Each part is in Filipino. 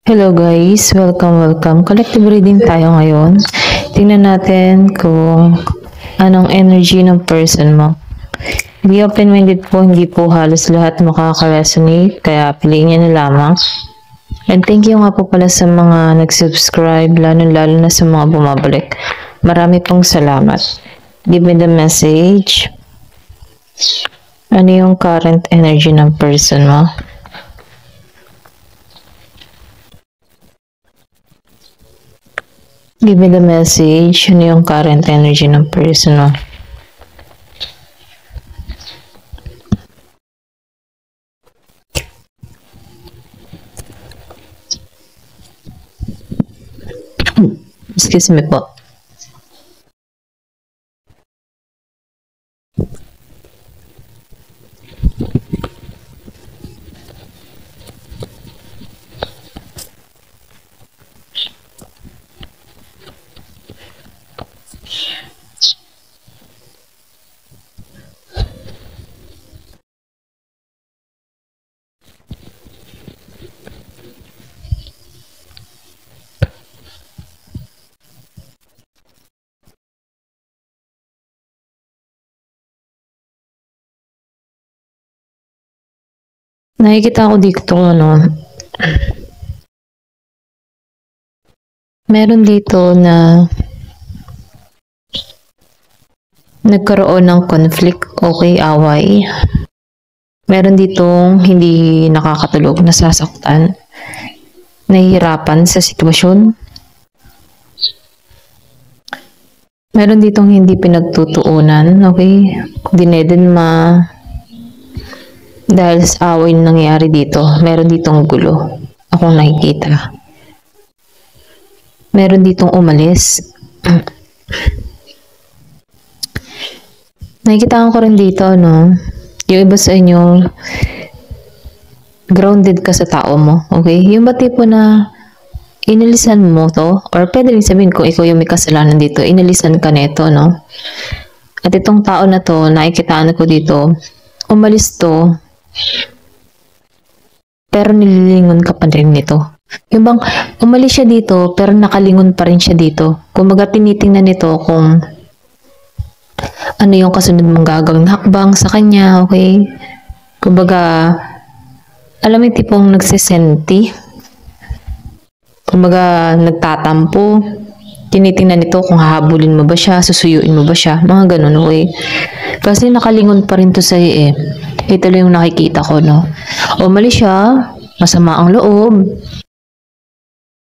Hello guys, welcome. Collective reading tayo ngayon. Tingnan natin kung anong energy ng person mo. Be open-minded po, hindi po halos lahat makaka-resonate, kaya piliin niya na lamang. And thank you nga po pala sa mga nag-subscribe, lalo na sa mga bumabalik. Marami pong salamat. Give me the message. Ano yung current energy ng person mo? Give me the message. Ano yung current energy ng person mo? Excuse me po. Nakikita ko dito meron dito na nagkaroon ng conflict, okay, away. Meron ditong hindi nakakatulog, nasasaktan, nahihirapan sa sitwasyon. Meron ditong hindi pinagtutuunan, okay, dinedinma. Dahil sa away na nangyayari dito, meron ditong gulo. Akong nakikita. Meron ditong umalis. Nakikita ko rin dito, yung iba sa inyo, grounded ka sa tao mo, okay? Yung ba tipo na inilisan mo to, or pwede rin sabihin kung ikaw yung may kasalanan dito, inilisan ka neto, no? At itong tao na to, nakikitaan ko dito, umalis to, pero nililingon ka pa rin nito. Yung bang umalis siya dito pero nakalingon pa rin siya dito. Kumbaga tinitingnan nito kung ano yung kasunod mong gagawing hakbang sa kanya, okay? Kumbaga alam mo yung tipong nagsisenti. Kumbaga nagtatampo. Tinitingnan nito kung hahabulin mo ba siya, susuyuin mo ba siya, mga ganun, okay? Kasi nakalingon pa rin to sa'yo eh. Ito lang yung nakikita ko, no? Umalis siya, masama ang loob.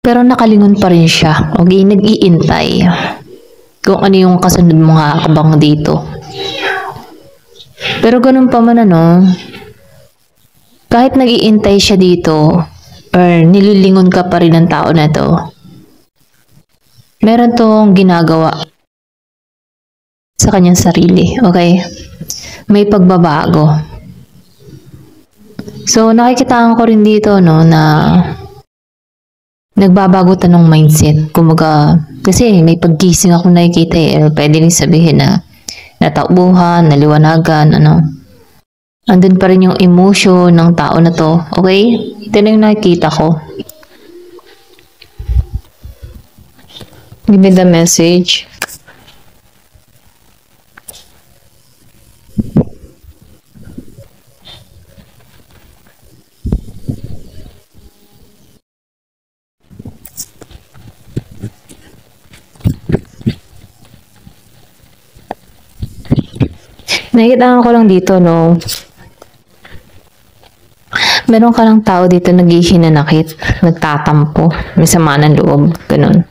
Pero nakalingon pa rin siya. Okay, nag-iintay. Kung ano yung kasunod mong hakbang dito. Pero ganun pa man, kahit nag-iintay siya dito, or nililingon ka pa rin ng tao na to, meron tong ginagawa sa kanyang sarili, okay? May pagbabago. So, nakikita ko rin dito, na nagbabago tanong mindset. Kumaga, kasi may paggising akong nakikita eh. Pwede rin sabihin na nataubuhan, naliwanagan, andun pa rin yung emotion ng tao na to. Okay? Ito na yung nakikita ko. Give me the message. Nakikita ko lang dito, meron ka lang tao dito naghihinanakit, nagtatampo, may sama ng loob, ganun.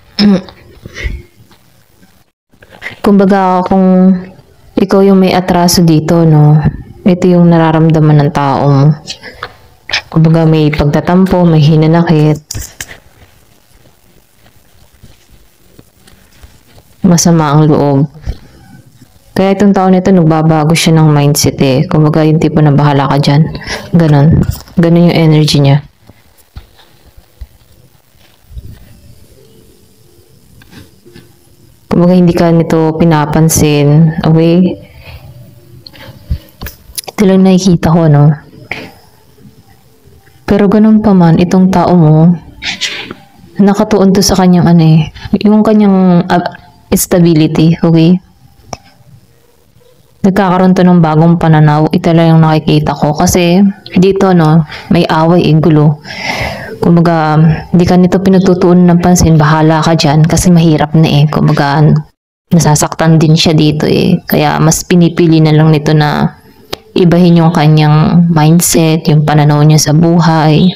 Kumbaga, kung ikaw yung may atraso dito, ito yung nararamdaman ng tao mo. Kumbaga, may pagtatampo, may hinanakit, masama ang loob. Kaya itong tao nito, nagbabago siya ng mindset eh. Kumbaga, yung tipo na bahala ka dyan. Ganon. Ganon yung energy niya. Kumbaga, hindi ka nito pinapansin. Okay? Ito lang nakikita ko, Pero ganun pa man, itong tao mo, nakatuon to sa kanyang yung kanyang stability, okay? Nagkakaroon to ng bagong pananaw. Ito lang yung nakikita ko. Kasi dito, may away, gulo. Kumbaga, hindi ka nito pinagtutuunan ng pansin, bahala ka dyan kasi mahirap na Kumbaga, nasasaktan din siya dito Kaya mas pinipili na lang nito na ibahin yung kanyang mindset, yung pananaw niya sa buhay.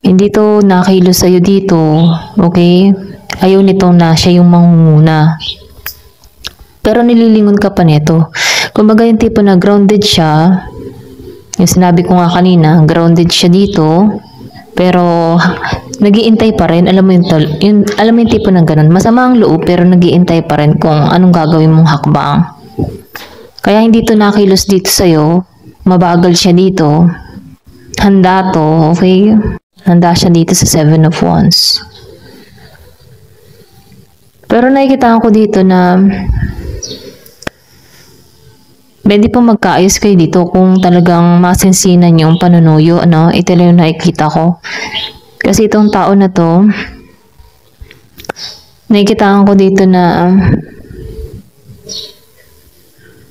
Hindi to nakakilos sa'yo dito, okay? Ayaw nito na siya yung mangunguna. Pero nililingon ka pa nito. Kumbaga yung tipo na grounded siya, yung sinabi ko nga kanina, grounded siya dito, pero nag-iintay pa rin. Alam mo alam mo yung tipo ng ganun. Masama ang loob, pero nag-iintay pa rin kung anong gagawin mong hakbang. Kaya hindi to nakilos dito sa'yo. Mabagal siya dito. Handa to, okay? Handa siya dito sa 7 of Wands. Pero nakikita ko dito na pwede po magkaayos kayo dito kung talagang masinsinan yung panunuyo, Ito lang yung nakikita ko. Kasi itong tao na to, nakikita ko dito na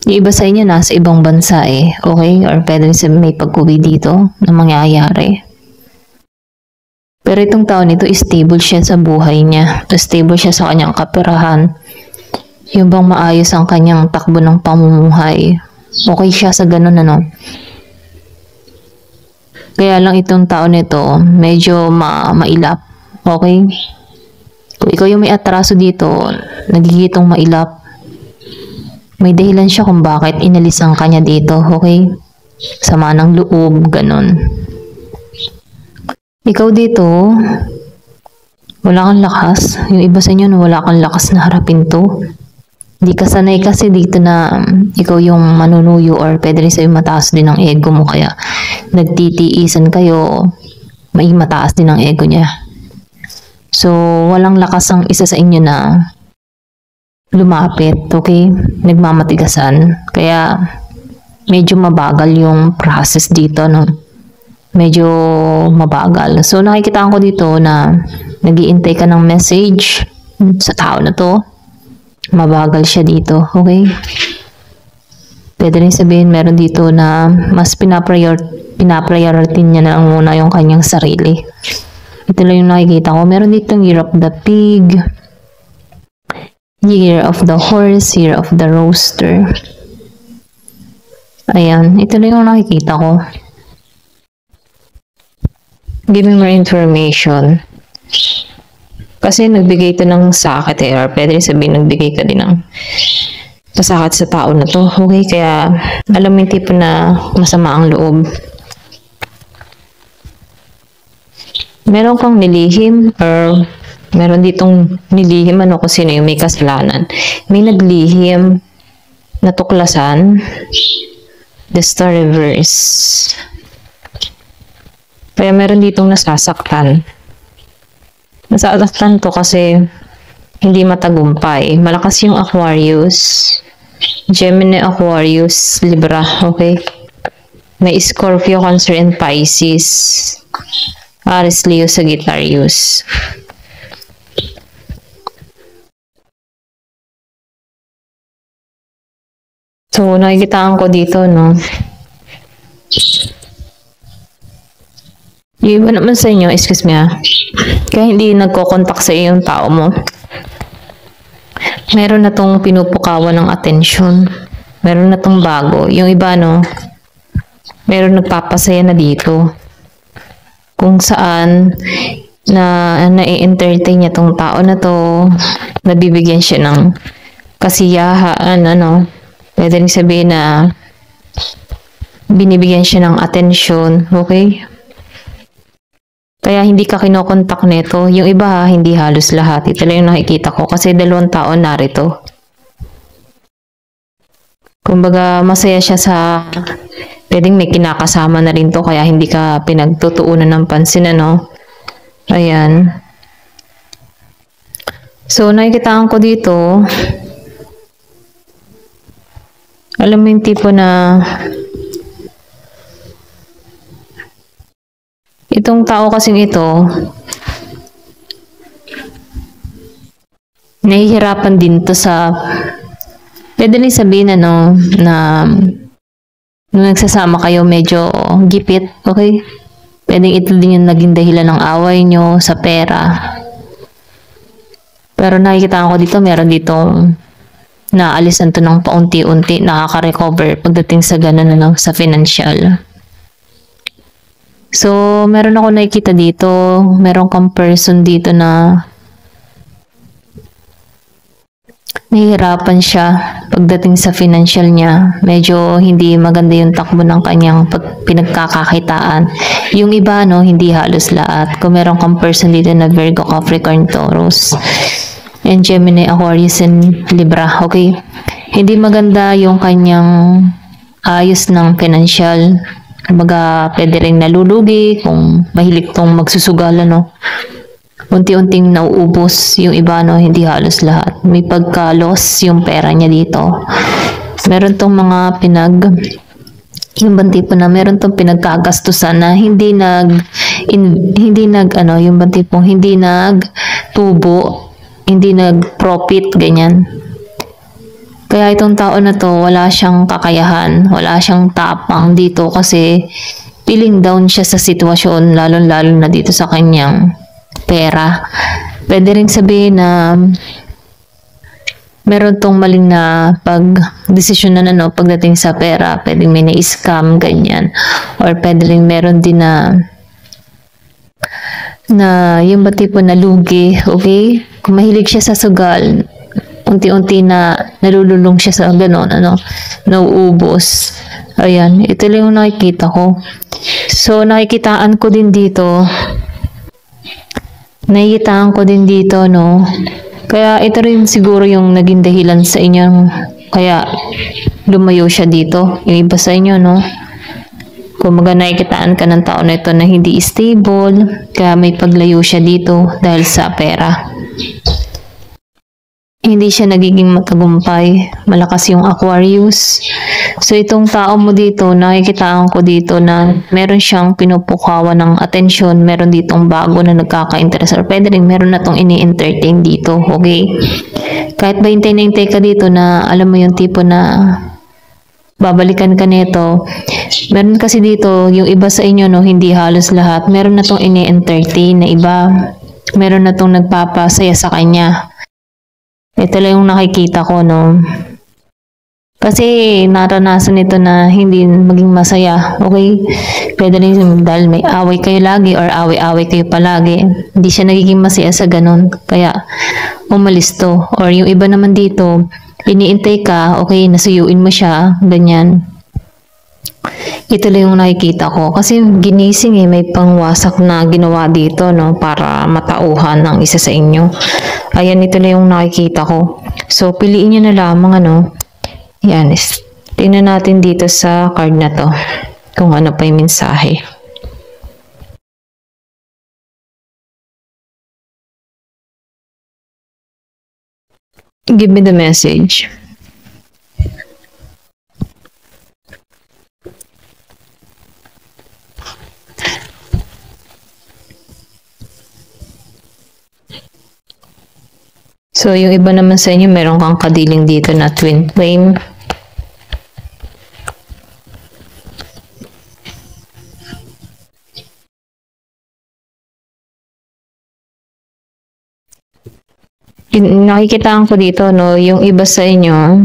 yung iba sa inyo nasa ibang bansa okay? Or pwede may pag-uwi dito na mangyayari. Pero itong tao nito, stable siya sa buhay niya. Stable siya sa kanyang kaperahan. Yung bang maayos ang kanyang takbo ng pamumuhay. Okay siya sa ganun, Kaya lang itong tao nito, medyo mailap. Okay? Kung ikaw yung may atraso dito, nagigitong mailap. May dahilan siya kung bakit inalisan ka niya dito, okay? Sama ng loob, ganun. Ikaw dito, wala kang lakas. Yung iba sa inyo, wala kang lakas na harapin to. Di ka sanay kasi dito na ikaw yung manunuyo or pwede rin sa'yo mataas din ang ego mo kaya nagtitiisan kayo, may mataas din ang ego niya. So, walang lakas ang isa sa inyo na lumapit, okay? Nagmamatigasan. Kaya, medyo mabagal yung process dito, Medyo mabagal. So, nakikita ko dito na nag-iintay ka ng message sa tao na to. Mabagal siya dito, okay? Pwede rin sabihin meron dito na mas pinapriority niya na lang muna yung kanyang sarili. Ito lang yung nakikita ko. Meron dito Year of the Pig, Year of the Horse, Year of the Rooster. Ayan, ito lang yung nakikita ko. Give me more information. Kasi nagbigay ito ng sakit or pwede rin sabihin nagbigay ka din ng pasakit sa tao na to. Okay, kaya alam mo yung tipo na masama ang loob. Meron kang nilihim or meron ditong nilihim kung sino yung may kasalanan. May naglihim na tuklasan. The Star Reverse. Kaya meron ditong nasasaktan. Nasasaktan to kasi hindi matagumpay. Malakas yung Aquarius, Gemini, Aquarius, Libra, okay? May Scorpio, Cancer, and Pisces. Aries, Leo, Sagittarius. So, nakikitaan ko dito, Yung iba naman sa inyo, excuse me kaya hindi nagko-contact sa iyo yung tao mo. Meron na tong pinupukawan ng atensyon. Meron na tong bago. Yung iba, meron nagpapasaya na dito. Kung saan, na-entertain niya tong tao na to, nabibigyan siya ng kasiyahan, pwede rin sabihin na binibigyan siya ng atensyon, okay? Kaya hindi ka kinokontak nito. Yung iba hindi halos lahat. Ito lang yung nakikita ko kasi 2 tao narito. Kumbaga masaya siya sa pwedeng may kinakasama na rin to kaya hindi ka pinagtutuunan ng pansin, Ayan. So nakikitaan ko dito, alam mo yung tipo na itong tao kasing ito, nahihirapan din to sa, pwede rin sabihin ano, na nung nagsasama kayo medyo gipit, okay? Pwede ito din yung naging dahilan ng away nyo sa pera. Pero nakikita ko dito, meron ditong naalisan to ng paunti-unti, nakaka-recover pagdating sa ganun ano, sa financial. So, meron ako nakikita dito, meron kang person dito na nahihirapan siya pagdating sa financial niya. Medyo hindi maganda yung takbo ng kanyang pinagkakakitaan. Yung iba, no, hindi halos lahat. Kung meron kang person dito na Virgo, Capricorn, Taurus, and Gemini, Aquarius, and Libra, okay? Hindi maganda yung kanyang ayos ng financial. Kumbaga, pwede rin nalulugi kung mahilig tong magsusugal, no? Unti-unting nauubos yung iba, no? Hindi halos lahat. May pagka-loss yung pera niya dito. Meron tong mga yung bang tipo na meron tong pinagkagastusan na hindi nagtubo, hindi nag-profit, ganyan. Kaya itong tao na to, wala siyang kakayahan, wala siyang tapang dito kasi feeling down siya sa sitwasyon, lalo-lalo na dito sa kanyang pera. Pwede rin sabihin na meron tong maling na pag-desisyon na ano, pagdating sa pera. Pwedeng may na-scam, ganyan. Or pwede rin meron din na yung ba tipo na lugi, okay? Kung mahilig siya sa sugal, unti-unti na nalululong siya sa gano'n, ano, nauubos. Ayan, ito lang yung nakikita ko. So, nakikitaan ko din dito, no? Kaya ito rin siguro yung naging dahilan sa inyong, kaya lumayo siya dito. Yung iba sa inyo, no? Kung nakikitaan ka ng tao na ito na hindi stable, kaya may paglayo siya dito dahil sa pera. Hindi siya nagiging matagumpay. Malakas yung Aquarius. So, itong tao mo dito, nakikitaan ko dito na meron siyang pinupukawan ng atensyon. Meron ditong bago na nagkaka-interest. Or pwede rin meron na tong ini-entertain dito. Okay? Kahit ba hintay ka dito na alam mo yung tipo na babalikan ka nito. Meron kasi dito, yung iba sa inyo, no, hindi halos lahat. Meron na tong ini-entertain na iba. Meron na tong nagpapasaya sa kanya. Ito lang yung nakikita ko, no. Kasi naranasan ito na hindi maging masaya, okay? Pwede rin dahil may away kayo lagi or away-away kayo palagi. Hindi siya nagiging masaya sa ganun. Kaya umalis to. Or yung iba naman dito, iniintay ka, okay, nasuyuin mo siya, ganyan. Ito lang yung nakikita ko. Kasi ginising may pangwasak na ginawa dito, no, para matauhan ng isa sa inyo. Ayan, ito lang yung nakikita ko. So, piliin nyo na lamang, ano. Yan, tingnan natin dito sa card na to. Kung ano pa yung mensahe. Give me the message. So, yung iba naman sa inyo, meron kang kadiling dito na twin flame. Nakikitaan ko dito, no, yung iba sa inyo,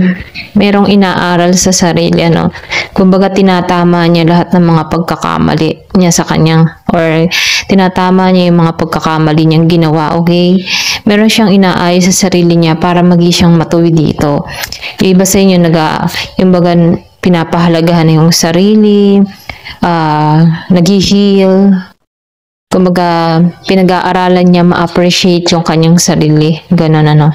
merong inaaral sa sarili, ano. Kumbaga, tinatama niya lahat ng mga pagkakamali niya sa kanyang, or tinatama niya yung mga pagkakamali niyang ginawa, okay? Meron siyang inaayos sa sarili niya para maging siyang matuwid dito. Yung iba sa inyo, yung baga, pinapahalagahan na yung sarili, nag-heal, kumbaga, pinag-aaralan niya ma-appreciate yung kanyang sarili. Ganon, ano.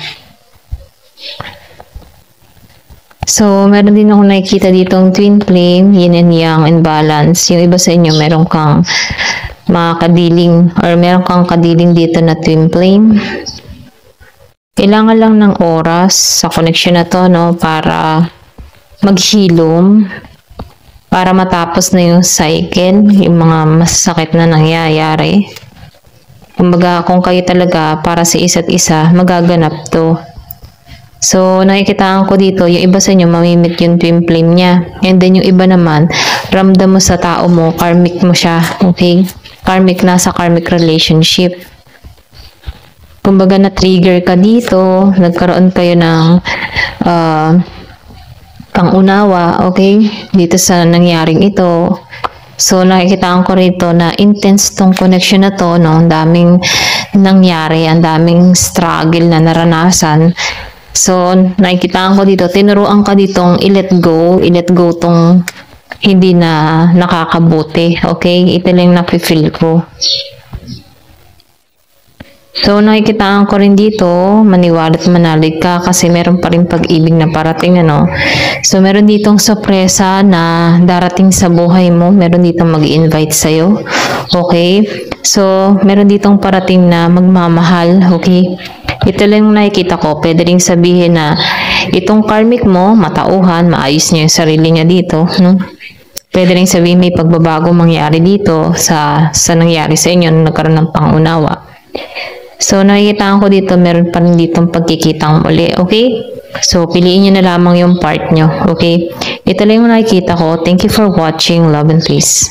So, meron din ako nakikita ditong twin flame, yin and yang, and balance. Yung iba sa inyo, meron kang mga kadiling, or meron kang kadiling dito na twin flame. Kailangan lang ng oras sa connection na to, no, para maghilom, para matapos na yung cycle, yung mga masasakit na nangyayari. Kumbaga, kung kayo talaga para sa isa't isa, magaganap to. So, nakikitaan ko dito, yung iba sa inyo, mamimit yung twin flame niya. And then, yung iba naman, ramdam mo sa tao mo, karmic mo siya, okay? Karmic, nasa karmic relationship. Kumbaga, na-trigger ka dito, nagkaroon kayo ng pangunawa, okay? Dito sa nangyaring ito. So, nakikitaan ko rito na intense tong connection na to, no? Ang daming nangyari, ang daming struggle na naranasan. So, nakikitaan ko dito, tinuruan ka ditong i-let go tong hindi na nakakabuti, okay? Ito lang nafe-feel ko. So, nakikitaan ko rin dito, maniwala't manalig ka kasi meron pa rin pag-ibig na parating, ano? So, meron ditong sorpresa na darating sa buhay mo, meron ditong mag-invite sa'yo, okay? So, meron ditong parating na magmamahal, okay? Ito lang yung nakikita ko. Pwede rin sabihin na itong karmic mo, matauhan, maayos niya yung sarili niya dito. No? Pwede rin sabihin may pagbabago mangyari dito sa nangyari sa inyo na nagkaroon ng pangunawa. So, nakikita ko dito, meron pa rin ditong pagkikitang muli. Okay? So, piliin nyo na lamang yung part nyo. Okay? Ito lang yung nakikita ko. Thank you for watching. Love and peace.